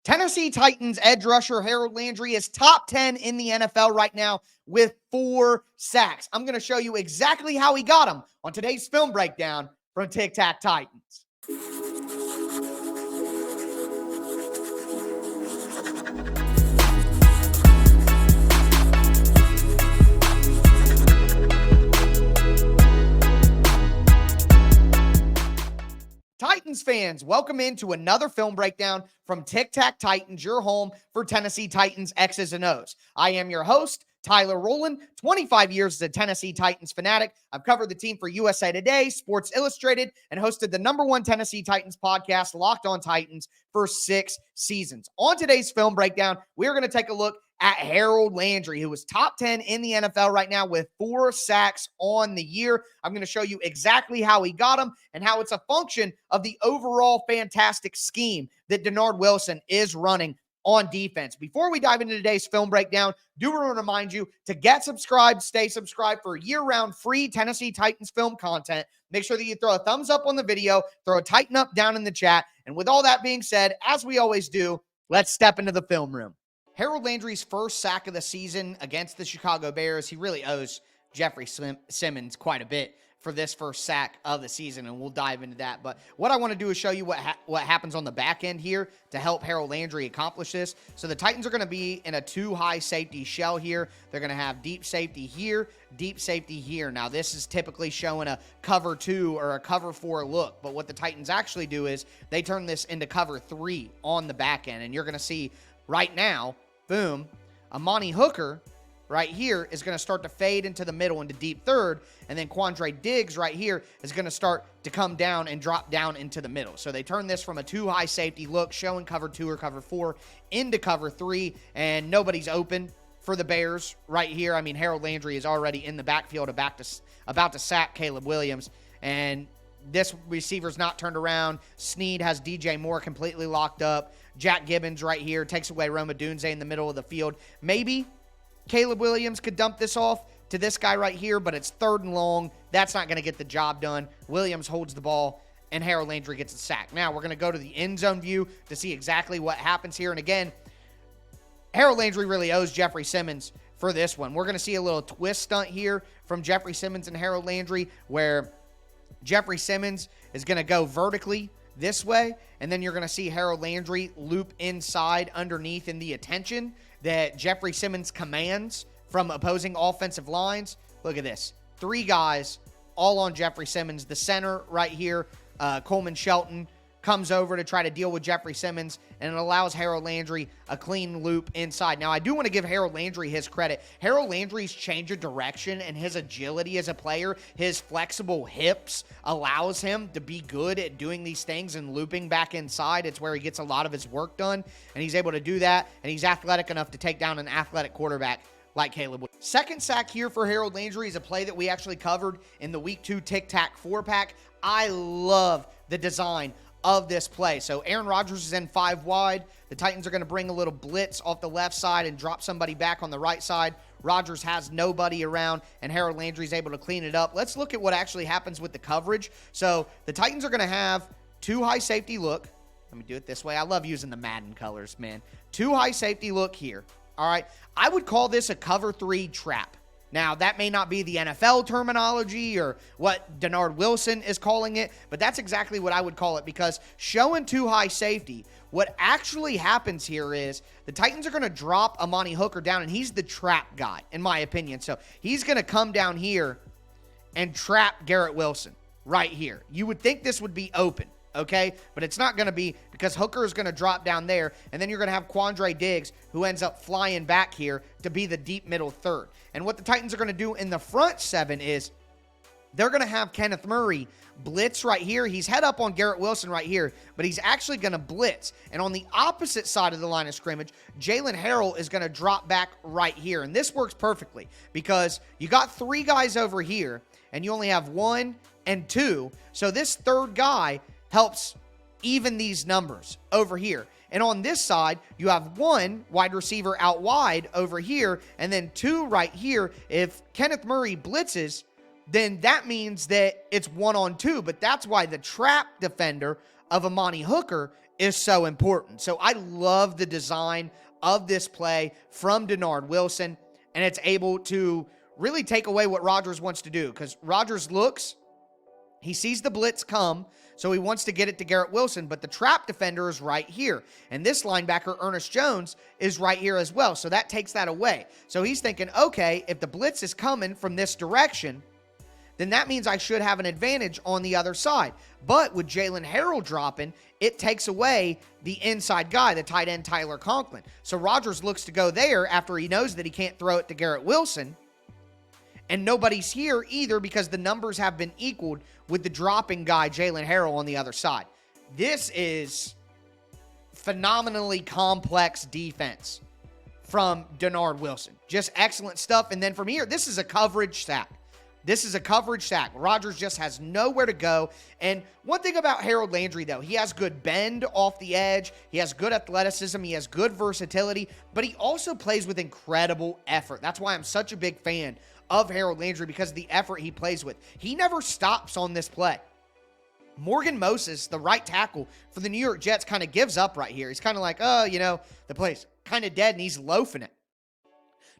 Tennessee Titans edge rusher Harold Landry is top 10 in the NFL right now with 4 sacks. I'm going to show you exactly how he got them on today's film breakdown from Tic Tac Titans. Titans fans, welcome into another film breakdown from Tic Tac Titans, your home for Tennessee Titans X's and O's. I am your host, Tyler Rowland, 25 years as a Tennessee Titans fanatic. I've covered the team for USA Today, Sports Illustrated, and hosted the #1 Tennessee Titans podcast, Locked On Titans, for 6 seasons. On today's film breakdown, we're going to take a look at Harold Landry, who is top 10 in the NFL right now with 4 sacks on the year. I'm going to show you exactly how he got them and how it's a function of the overall fantastic scheme that Dennard Wilson is running on defense. Before we dive into today's film breakdown, do want to remind you to get subscribed, stay subscribed for year-round free Tennessee Titans film content. Make sure that you throw a thumbs up on the video, throw a tighten up down in the chat. And with all that being said, as we always do, let's step into the film room. Harold Landry's first sack of the season against the Chicago Bears. He really owes Jeffrey Simmons quite a bit for this first sack of the season, and we'll dive into that. But what I want to do is show you what happens on the back end here to help Harold Landry accomplish this. So the Titans are going to be in a 2-high safety shell here. They're going to have deep safety here, deep safety here. Now, this is typically showing a cover 2 or a cover 4 look, but what the Titans actually do is they turn this into cover 3 on the back end, and you're going to see right now, boom, Amani Hooker right here is going to start to fade into the middle into deep third, and then Quandre Diggs right here is going to start to come down and drop down into the middle. So they turn this from a 2-high safety look, showing cover 2 or cover 4, into cover 3, and nobody's open for the Bears right here. I mean, Harold Landry is already in the backfield about to sack Caleb Williams, and this receiver's not turned around. Snead has DJ Moore completely locked up. Jack Gibbons right here takes away Roma Dunze in the middle of the field. Maybe Caleb Williams could dump this off to this guy right here, but it's 3rd and long. That's not going to get the job done. Williams holds the ball, and Harold Landry gets a sack. Now, we're going to go to the end zone view to see exactly what happens here. And again, Harold Landry really owes Jeffrey Simmons for this one. We're going to see a little twist stunt here from Jeffrey Simmons and Harold Landry, where Jeffrey Simmons is going to go vertically this way, and then you're going to see Harold Landry loop inside underneath in the attention that Jeffrey Simmons commands from opposing offensive lines. Look at this. 3 guys all on Jeffrey Simmons. The center right here, Coleman Shelton, comes over to try to deal with Jeffrey Simmons, and it allows Harold Landry a clean loop inside. Now, I do want to give Harold Landry his credit. Harold Landry's change of direction and his agility as a player, his flexible hips, allows him to be good at doing these things and looping back inside. It's where he gets a lot of his work done, and he's able to do that, and he's athletic enough to take down an athletic quarterback like Caleb Williams. Second sack here for Harold Landry is a play that we actually covered in the Week 2 Tic Tac 4-pack. I love the design of this play. So Aaron Rodgers is in 5 wide. The Titans are going to bring a little blitz off the left side and drop somebody back on the right side. Rodgers has nobody around, and Harold Landry is able to clean it up. Let's look at what actually happens with the coverage. So the Titans are going to have 2-high safety look. Let me do it this way. I love using the Madden colors, man. 2-high safety look here. All right. I would call this a cover 3 trap. Now, that may not be the NFL terminology or what Dennard Wilson is calling it, but that's exactly what I would call it, because showing 2-high safety, what actually happens here is the Titans are going to drop Amani Hooker down, and he's the trap guy, in my opinion. So he's going to come down here and trap Garrett Wilson right here. You would think this would be open, okay? But it's not going to be, because Hooker is going to drop down there, and then you're going to have Quandre Diggs, who ends up flying back here to be the deep middle third. And what the Titans are going to do in the front 7 is they're going to have Kenneth Murray blitz right here. He's head up on Garrett Wilson right here, but he's actually going to blitz. And on the opposite side of the line of scrimmage, Jalen Harrell is going to drop back right here. And this works perfectly because you got 3 guys over here, and you only have 1 and 2. So this third guy helps even these numbers over here. And on this side, you have 1 wide receiver out wide over here, and then 2 right here. If Kenneth Murray blitzes, then that means that it's 1-on-2. But that's why the trap defender of Amani Hooker is so important. So I love the design of this play from Dennard Wilson, and it's able to really take away what Rodgers wants to do, because Rodgers looks, he sees the blitz come, so he wants to get it to Garrett Wilson, but the trap defender is right here. And this linebacker, Ernest Jones, is right here as well, so that takes that away. So he's thinking, okay, if the blitz is coming from this direction, then that means I should have an advantage on the other side. But with Jalen Harold dropping, it takes away the inside guy, the tight end Tyler Conklin. So Rodgers looks to go there after he knows that he can't throw it to Garrett Wilson. And nobody's here either because the numbers have been equaled with the dropping guy, Jalen Harold, on the other side. This is phenomenally complex defense from Dennard Wilson. Just excellent stuff. And then from here, this is a coverage sack. This is a coverage sack. Rodgers just has nowhere to go. And one thing about Harold Landry, though, he has good bend off the edge. He has good athleticism. He has good versatility. But he also plays with incredible effort. That's why I'm such a big fan of Harold Landry, because of the effort he plays with. He never stops on this play. Morgan Moses, the right tackle for the New York Jets, kind of gives up right here. He's kind of like, oh, the play's kind of dead, and he's loafing it.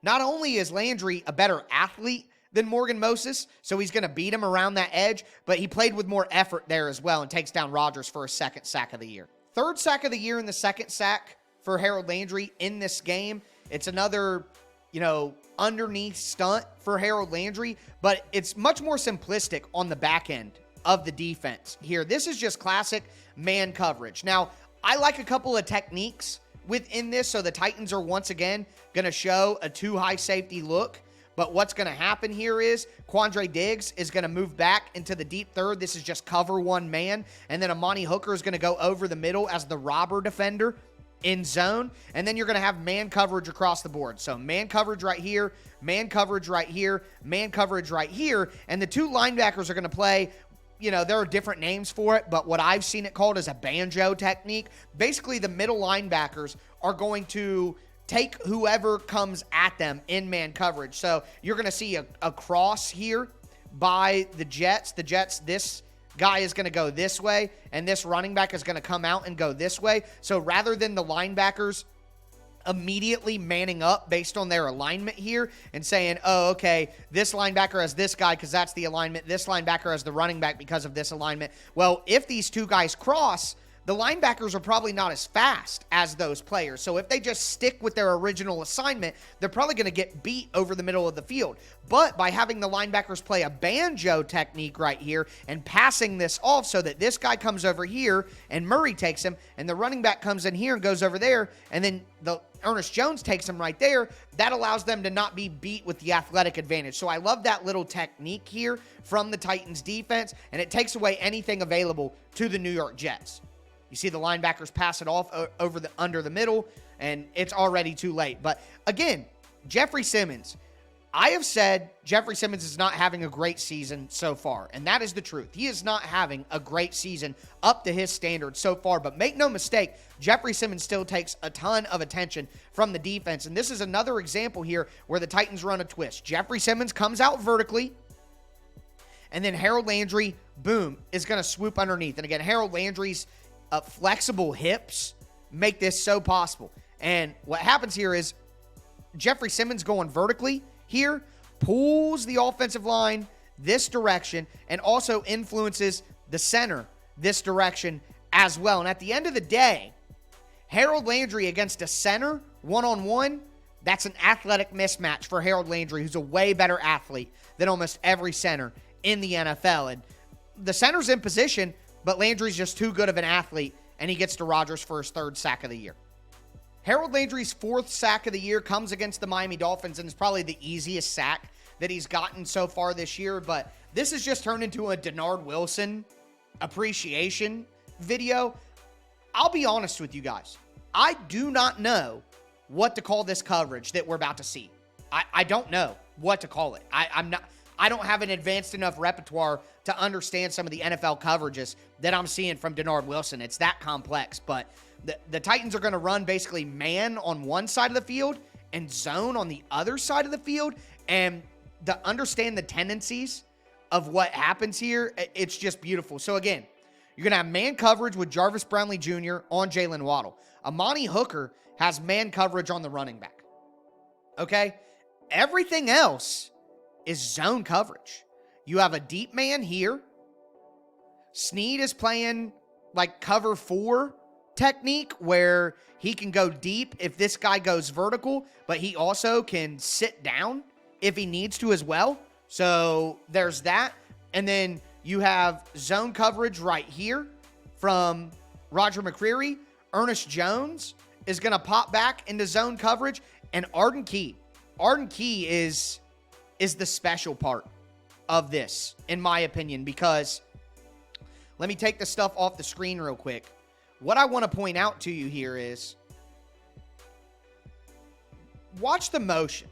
Not only is Landry a better athlete than Morgan Moses, so he's going to beat him around that edge, but he played with more effort there as well and takes down Rodgers for a second sack of the year. Third sack of the year and the second sack for Harold Landry in this game. It's another, underneath stunt for Harold Landry, but it's much more simplistic on the back end of the defense here. This is just classic man coverage. Now, I like a couple of techniques within this, so the Titans are once again going to show a too high safety look. But what's going to happen here is Quandre Diggs is going to move back into the deep third. This is just cover one man. And then Amani Hooker is going to go over the middle as the robber defender in zone. And then you're going to have man coverage across the board. So man coverage right here, man coverage right here, man coverage right here. And the two linebackers are going to play, there are different names for it, but what I've seen it called is a banjo technique. Basically, the middle linebackers are going to take whoever comes at them in man coverage. So you're going to see a cross here by the Jets. The Jets, this guy is going to go this way, and this running back is going to come out and go this way. So rather than the linebackers immediately manning up based on their alignment here and saying, oh, okay, this linebacker has this guy because that's the alignment. This linebacker has the running back because of this alignment. Well, if these two guys cross, the linebackers are probably not as fast as those players. So if they just stick with their original assignment, they're probably going to get beat over the middle of the field. But by having the linebackers play a banjo technique right here and passing this off so that this guy comes over here and Murray takes him, and the running back comes in here and goes over there, and then Ernest Jones takes him right there, that allows them to not be beat with the athletic advantage. So I love that little technique here from the Titans defense, and it takes away anything available to the New York Jets. You see the linebackers pass it off under the middle, and it's already too late. But again, Jeffrey Simmons, I have said Jeffrey Simmons is not having a great season so far, and that is the truth. He is not having a great season up to his standards so far, but make no mistake, Jeffrey Simmons still takes a ton of attention from the defense, and this is another example here where the Titans run a twist. Jeffrey Simmons comes out vertically, and then Harold Landry, boom, is going to swoop underneath. And again, Harold Landry's flexible hips make this so possible. And what happens here is Jeffrey Simmons going vertically here pulls the offensive line this direction and also influences the center this direction as well. And at the end of the day, Harold Landry against a center one-on-one, that's an athletic mismatch for Harold Landry, who's a way better athlete than almost every center in the NFL. And the center's in position, but Landry's just too good of an athlete, and he gets to Rodgers for his third sack of the year. Harold Landry's fourth sack of the year comes against the Miami Dolphins, and it's probably the easiest sack that he's gotten so far this year, but this has just turned into a Dennard Wilson appreciation video. I'll be honest with you guys. I do not know what to call this coverage that we're about to see. I don't know what to call it. I don't have an advanced enough repertoire to understand some of the NFL coverages that I'm seeing from Dennard Wilson. It's that complex, but the Titans are going to run basically man on one side of the field and zone on the other side of the field, and to understand the tendencies of what happens here, it's just beautiful. So again, You're going to have man coverage with Jarvis Brownlee Jr. on Jalen Waddle. Amani Hooker has man coverage on the running back. Okay? Everything else is zone coverage. You have a deep man here. Snead is playing like cover 4 technique where he can go deep if this guy goes vertical, but he also can sit down if he needs to as well. So there's that. And then you have zone coverage right here from Roger McCreary. Ernest Jones is going to pop back into zone coverage. And Arden Key. Arden Key is the special part of this, in my opinion, because let me take the stuff off the screen real quick. What I want to point out to you here is watch the motion.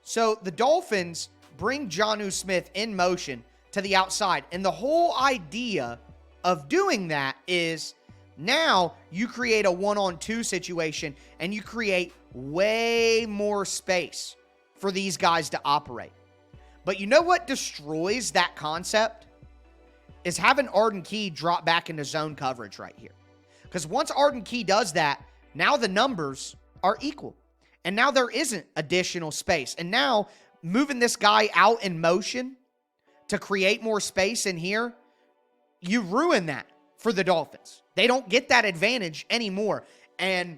So the Dolphins bring Jonnu Smith in motion to the outside. And the whole idea of doing that is now you create a 1-on-2 situation and you create way more space for these guys to operate. But you know what destroys that concept? Is having Arden Key drop back into zone coverage right here. Because once Arden Key does that, now the numbers are equal. And now there isn't additional space. And now moving this guy out in motion to create more space in here, you ruin that for the Dolphins. They don't get that advantage anymore. And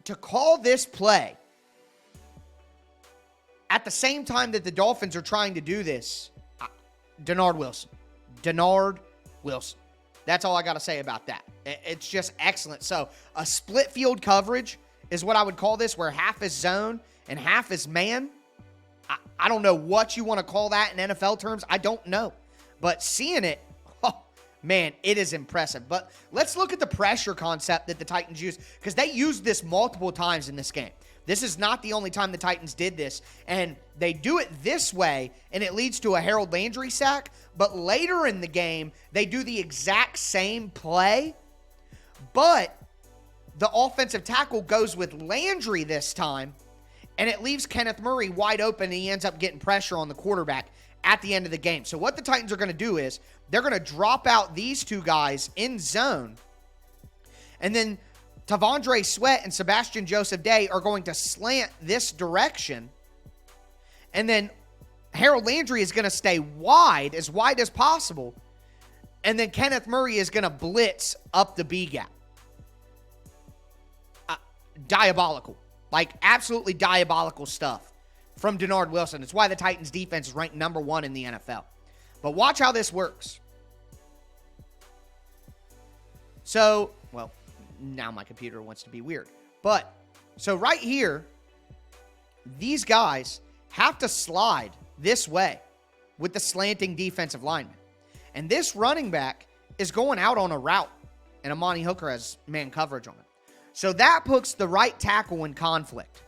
to call this play at the same time that the Dolphins are trying to do this, Dennard Wilson. Dennard Wilson. That's all I got to say about that. It's just excellent. So a split field coverage is what I would call this, where half is zone and half is man. I don't know what you want to call that in NFL terms. I don't know. But seeing it, oh, man, it is impressive. But let's look at the pressure concept that the Titans use, because they used this multiple times in this game. This is not the only time the Titans did this. And they do it this way, and it leads to a Harold Landry sack. But later in the game, they do the exact same play, but the offensive tackle goes with Landry this time, and it leaves Kenneth Murray wide open, and he ends up getting pressure on the quarterback at the end of the game. So what the Titans are going to do is they're going to drop out these two guys in zone, and then Tavondre Sweat and Sebastian Joseph Day are going to slant this direction, and then Harold Landry is going to stay wide as possible, and then Kenneth Murray is going to blitz up the B gap. Diabolical. Like, absolutely diabolical stuff from Dennard Wilson. It's why the Titans defense is ranked number 1 in the NFL. But watch how this works. So, well, now my computer wants to be weird. But, so right here, these guys have to slide this way with the slanting defensive lineman. And this running back is going out on a route, and Amani Hooker has man coverage on it. So that puts the right tackle in conflict.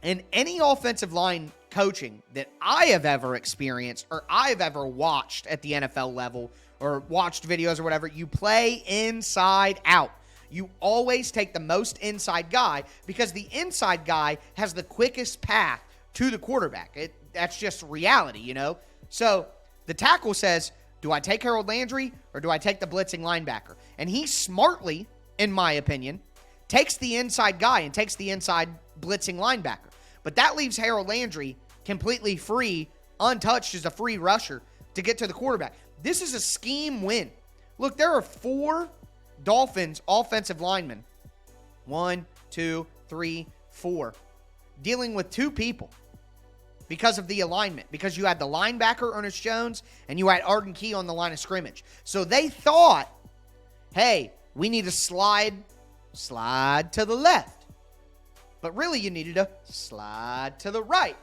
And any offensive line coaching that I have ever experienced or I've ever watched at the NFL level or watched videos or whatever, you play inside out. You always take the most inside guy because the inside guy has the quickest path to the quarterback. That's just reality, you know? So the tackle says, do I take Harold Landry or do I take the blitzing linebacker? And he smartly, in my opinion, takes the inside guy and takes the inside blitzing linebacker. But that leaves Harold Landry completely free, untouched as a free rusher to get to the quarterback. This is a scheme win. Look, there are 4 Dolphins offensive linemen. 1, 2, 3, 4. Dealing with 2 people because of the alignment. Because you had the linebacker, Ernest Jones, and you had Arden Key on the line of scrimmage. So they thought, hey, we need to slide to the left. But really, you needed to slide to the right.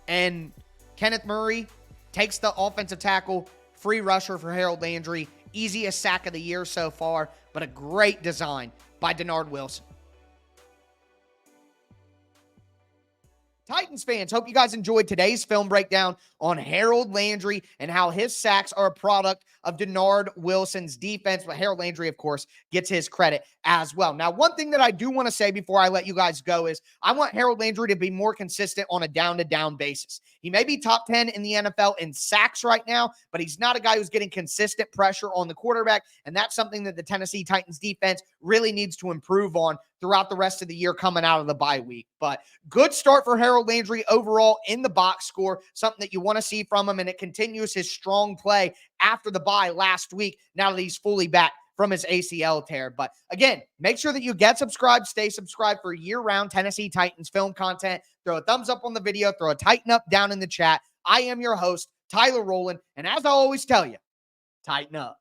And Kenneth Murray takes the offensive tackle, free rusher for Harold Landry. Easiest sack of the year so far, but a great design by Dennard Wilson. Titans fans, hope you guys enjoyed today's film breakdown on Harold Landry and how his sacks are a product of Dennard Wilson's defense. But Harold Landry, of course, gets his credit as well. Now, one thing that I do want to say before I let you guys go is I want Harold Landry to be more consistent on a down-to-down basis. He may be top 10 in the NFL in sacks right now, but he's not a guy who's getting consistent pressure on the quarterback, and that's something that the Tennessee Titans defense really needs to improve on throughout the rest of the year coming out of the bye week. But good start for Harold Landry overall in the box score, something that you want to see from him, and it continues his strong play after the bye last week, now that he's fully back from his ACL tear. But again, make sure that you get subscribed, stay subscribed for year-round Tennessee Titans film content. Throw a thumbs up on the video, throw a tighten up down in the chat. I am your host, Tyler Rowland, and as I always tell you, tighten up.